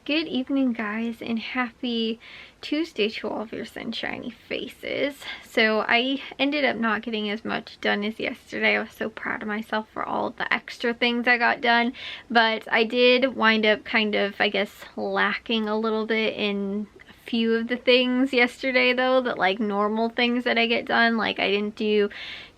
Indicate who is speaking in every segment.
Speaker 1: Good evening, guys, and happy Tuesday to all of your sunshiny faces. So I ended up not getting as much done as yesterday. I was so proud of myself for all of the extra things I got done, but I did wind up kind of, I guess, lacking a little bit in a few of the things yesterday, though, that like normal things that I get done. Like I didn't do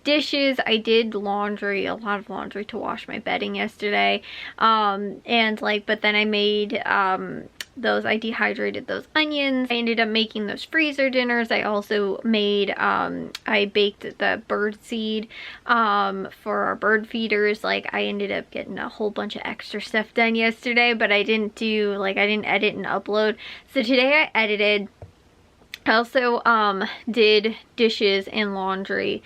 Speaker 1: dishes. I did laundry, a lot of laundry to wash my bedding yesterday, and like, but then I made I dehydrated those onions. I ended up making those freezer dinners. I also made I baked the bird seed for our bird feeders. Like I ended up getting a whole bunch of extra stuff done yesterday, but I didn't edit and upload. So today I edited. I also did dishes and laundry,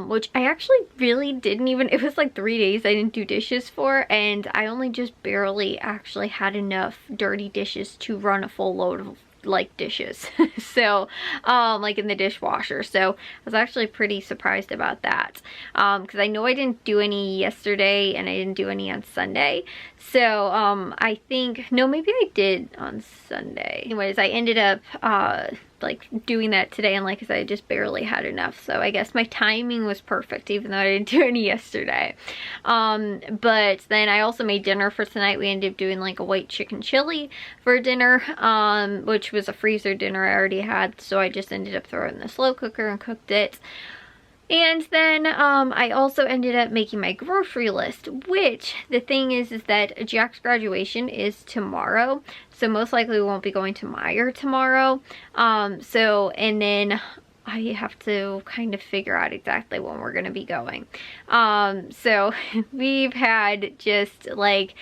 Speaker 1: which I actually really didn't even, it was like 3 days I didn't do dishes for, and I only just barely actually had enough dirty dishes to run a full load of like dishes. So like in the dishwasher. So I was actually pretty surprised about that, because I know I didn't do any yesterday and I didn't do any on Sunday. So I think, no, maybe I did on Sunday. Anyways, I ended up like doing that today, and like I said, I just barely had enough. So I guess my timing was perfect, even though I didn't do any yesterday. But then I also made dinner for tonight. We ended up doing like a white chicken chili for dinner, which was a freezer dinner I already had. So I just ended up throwing it in the slow cooker and cooked it. And then I also ended up making my grocery list, which the thing is that Jack's graduation is tomorrow. So most likely we won't be going to Meijer tomorrow. And then I have to kind of figure out exactly when we're going to be going. So we've had just like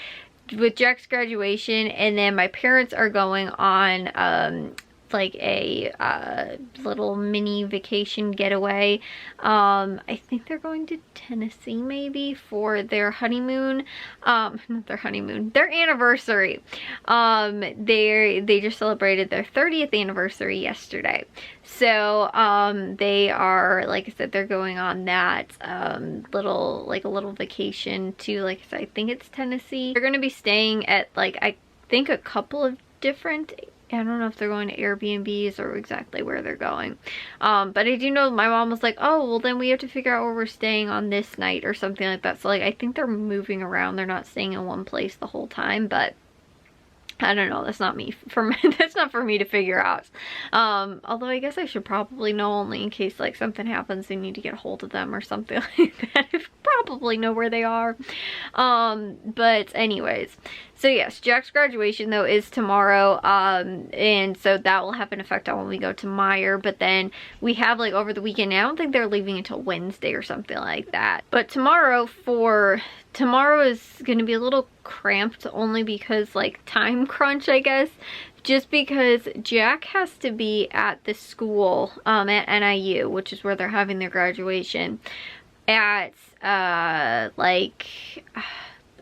Speaker 1: with Jack's graduation, and then my parents are going on like a little mini vacation getaway. I think they're going to Tennessee maybe for their honeymoon. Not their honeymoon, their anniversary. They just celebrated their 30th anniversary yesterday. So they are, like I said, they're going on that little vacation to, like I said, I think it's Tennessee. They're going to be staying at like, I think a couple of different, I don't know if they're going to Airbnbs or exactly where they're going. But I do know my mom was like, oh, well then we have to figure out where we're staying on this night or something like that. So like, I think they're moving around. They're not staying in one place the whole time, but I don't know. That's not me. That's not for me to figure out. Although I guess I should probably know, only in case like something happens, they need to get a hold of them or something like that. I probably know where they are. But anyways, so yes, Jack's graduation though is tomorrow, and so that will have an effect on when we go to Meijer. But then we have like over the weekend, I don't think they're leaving until Wednesday or something like that. But tomorrow is going to be a little cramped, only because like time crunch, I guess. Just because Jack has to be at the school at NIU, which is where they're having their graduation, at like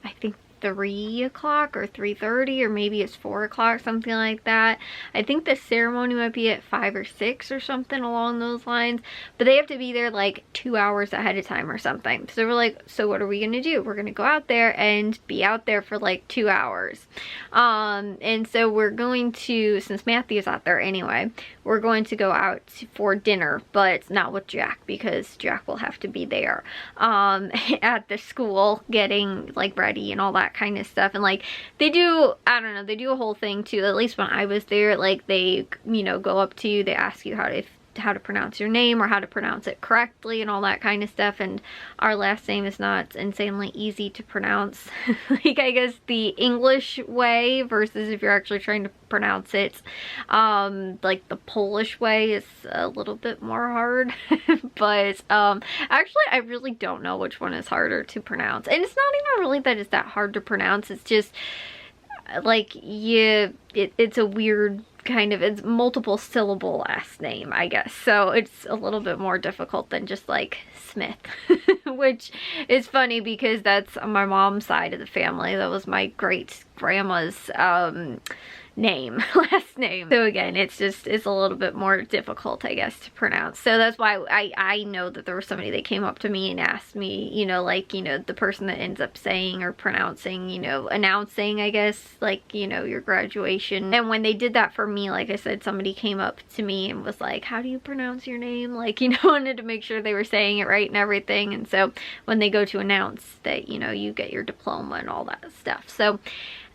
Speaker 1: I think 3 o'clock or 3:30, or maybe it's 4 o'clock, something like that. I think the ceremony might be at 5 or 6 or something along those lines, but they have to be there like 2 hours ahead of time or something. So we're like, so what are we gonna do? We're gonna go out there and be out there for like 2 hours. And so we're going to, since Matthew's out there anyway, we're going to go out for dinner, but not with Jack, because Jack will have to be there at the school getting like ready and all that kind of stuff. And like they do, I don't know, they do a whole thing too, at least when I was there. Like they, you know, go up to you, they ask you how to pronounce your name or how to pronounce it correctly and all that kind of stuff. And our last name is not insanely easy to pronounce. Like I guess the English way versus if you're actually trying to pronounce it like the Polish way is a little bit more hard. But actually I really don't know which one is harder to pronounce, and it's not even really that it's that hard to pronounce. It's just like it's a weird kind of, it's multiple syllable last name, I guess. So it's a little bit more difficult than just like Smith, which is funny because that's on my mom's side of the family. That was my great grandma's name, last name. So again, it's a little bit more difficult, I guess, to pronounce. So that's why I know that there was somebody that came up to me and asked me, you know, like, you know, the person that ends up saying or pronouncing, you know, announcing, I guess, like, you know, your graduation. And when they did that for me, like I said, somebody came up to me and was like, how do you pronounce your name? Like, you know, wanted to make sure they were saying it right and everything. And so when they go to announce that, you know, you get your diploma and all that stuff. So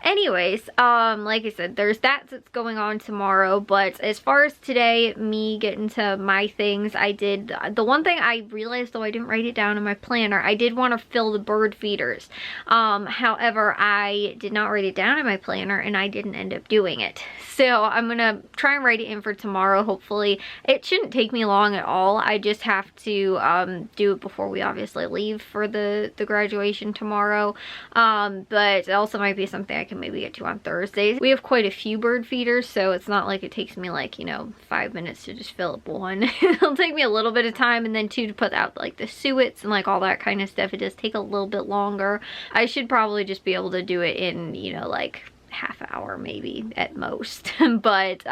Speaker 1: anyways, like I said, there's that's going on tomorrow. But as far as today, me getting to my things, I did the one thing I realized, though I didn't write it down in my planner, I did want to fill the bird feeders. However, I did not write it down in my planner and I didn't end up doing it. So I'm gonna try and write it in for tomorrow. Hopefully it shouldn't take me long at all. I just have to do it before we obviously leave for the graduation tomorrow. But it also might be something I can maybe get to on Thursdays. We have quite a few bird feeders, so it's not like it takes me like, you know, 5 minutes to just fill up one. It'll take me a little bit of time, and then too, to put out like the suets and like all that kind of stuff, it does take a little bit longer. I should probably just be able to do it in, you know, like half hour maybe at most. But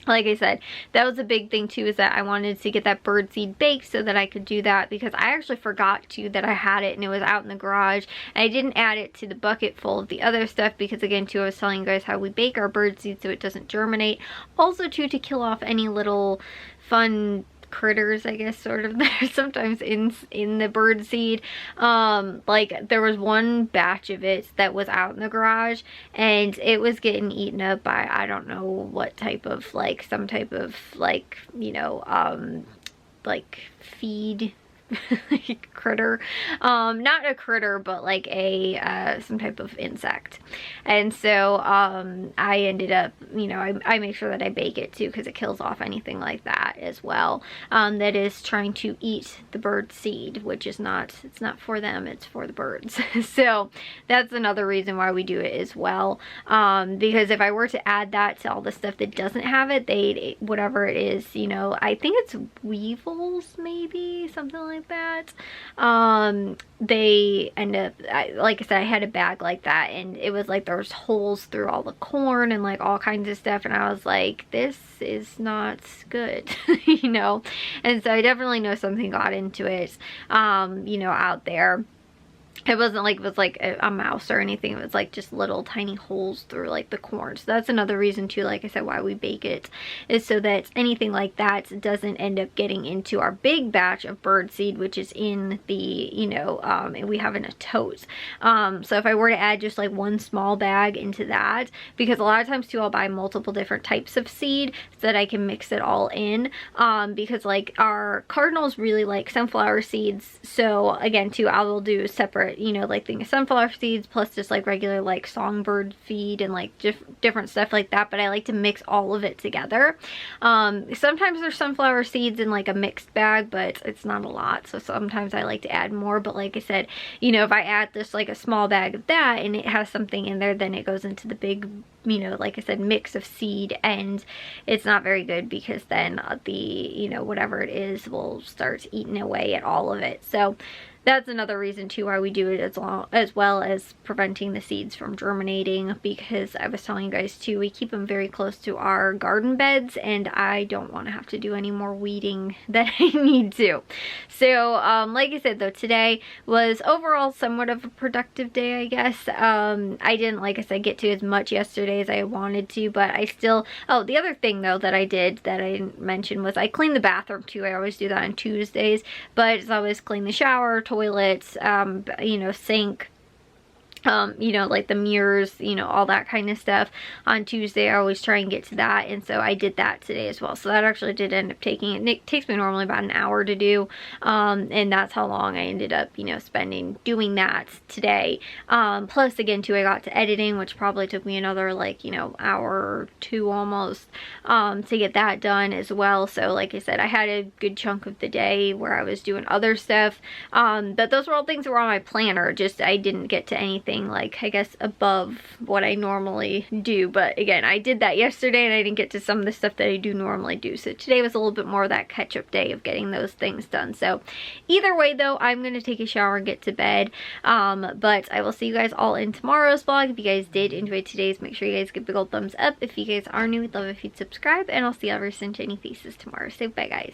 Speaker 1: like I said, that was a big thing too, is that I wanted to get that bird seed baked so that I could do that, because I actually forgot to that I had it and it was out in the garage, and I didn't add it to the bucket full of the other stuff because, again too, I was telling you guys how we bake our bird seed so it doesn't germinate. Also too, to kill off any little fun critters, I guess, sort of, that are sometimes in the bird seed. Like there was one batch of it that was out in the garage and it was getting eaten up by, I don't know what type of, like some type of, like, you know, like feed critter, not a critter, but like a some type of insect. And so I ended up, you know, I make sure that I bake it too, because it kills off anything like that as well, that is trying to eat the bird seed, which is not, it's not for them, it's for the birds. So that's another reason why we do it as well, because if I were to add that to all the stuff that doesn't have it, they, whatever it is, you know, I think it's weevils, maybe something like that, they end up, like I said, I had a bag like that and it was like there was holes through all the corn and like all kinds of stuff, and I was like, this is not good. You know, and so I definitely know something got into it, you know, out there. It wasn't like it was like a mouse or anything. It was like just little tiny holes through like the corn. So that's another reason too, like I said, why we bake it, is so that anything like that doesn't end up getting into our big batch of bird seed, which is in the, you know, and we have in a tote. So if I were to add just like one small bag into that, because a lot of times too, I'll buy multiple different types of seed so that I can mix it all in, because like our cardinals really like sunflower seeds. So again too, I will do separate, you know, like thing of sunflower seeds plus just like regular like songbird feed and like different stuff like that, but I like to mix all of it together. Sometimes there's sunflower seeds in like a mixed bag, but it's not a lot, so sometimes I like to add more. But like I said, you know, if I add just like a small bag of that and it has something in there, then it goes into the big, you know, like I said, mix of seed, and it's not very good, because then the, you know, whatever it is will start eating away at all of it. So that's another reason too why we do it, as well as preventing the seeds from germinating, because I was telling you guys too, we keep them very close to our garden beds and I don't want to have to do any more weeding than I need to. So like I said though, today was overall somewhat of a productive day, I guess. I didn't, like I said, get to as much yesterday as I wanted to, but I still, oh, the other thing though that I did that I didn't mention was I cleaned the bathroom too. I always do that on Tuesdays, but it's always clean the shower, toilets, you know, sink, you know, like the mirrors, you know, all that kind of stuff. On Tuesday I always try and get to that, and so I did that today as well. So that actually did end up taking, it takes me normally about an hour to do, and that's how long I ended up, you know, spending doing that today. Plus again too, I got to editing, which probably took me another like, you know, hour or two almost, to get that done as well. So like I said, I had a good chunk of the day where I was doing other stuff, but those were all things that were on my planner, just I didn't get to anything anything like, I guess, above what I normally do. But again, I did that yesterday and I didn't get to some of the stuff that I do normally do. So today was a little bit more of that catch-up day of getting those things done. So either way though, I'm gonna take a shower and get to bed. But I will see you guys all in tomorrow's vlog. If you guys did enjoy today's, make sure you guys give a big old thumbs up. If you guys are new, we'd love if you'd subscribe, and I'll see all of your sunshiny faces tomorrow. So bye guys.